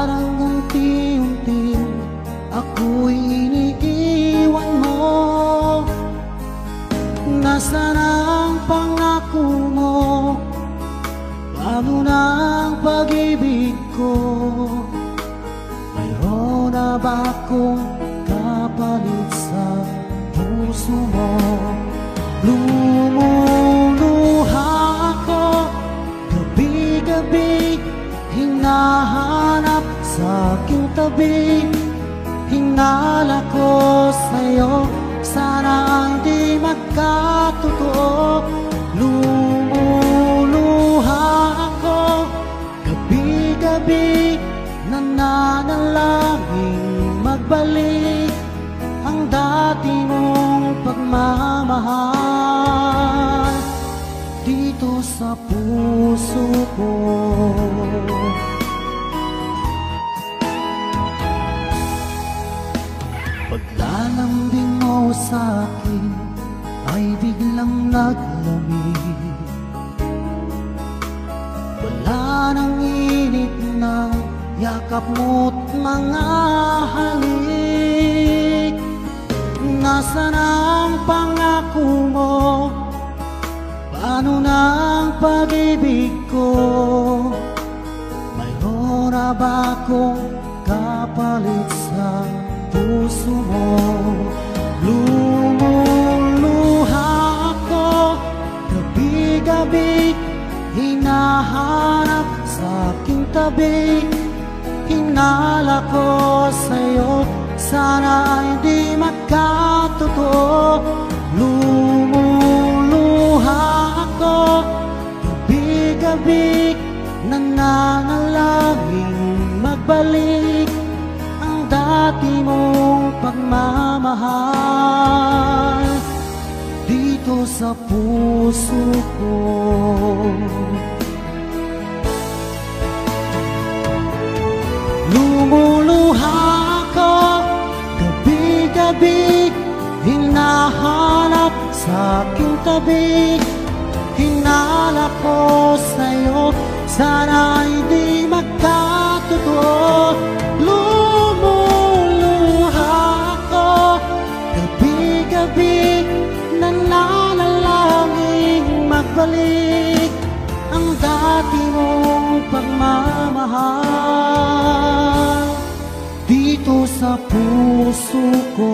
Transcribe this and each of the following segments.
Parang unti-unti ako'y iniiwan mo. Nasaan ang pangako mo? Paano na ang pag-ibig ko? Mayroon na ba akong kapalit sa puso mo? Lumuluha ako gabi-gabi, hinahanap sa aking tabi. Hinala ko sa'yo, sana hindi magkatotoo. Lumuluha ako gabi-gabi, nananalangin magbalik ang dati mong pagmamahal dito sa puso ko. Paglalambing mo sa'kin ay biglang naglamig. Wala nang init na yakap mo't mga halik. Nasaan ang pangako mo? Paano na ang pag-ibig ko? Mayroon na ba akong kapalit sa puso mo? Lumuluha ako gabi-gabi, hinahanap sa aking tabi. Hinala ko sa'yo, sana hindi magkatotoo. Lumuluha ako gabi-gabi, nananalangin magbalik ang dati mong pagmamahal dito sa puso ko. Lumuluha ako gabi-gabi, hinahanap sa aking tabi. Hinala ko sa'yo, sana hindi magkatotoo. Lumuluha ako gabi-gabi, nananalangin magbalik ang dati mong pagmamahal dito sa puso ko.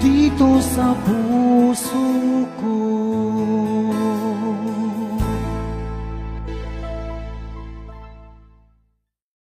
Dito sa puso ko.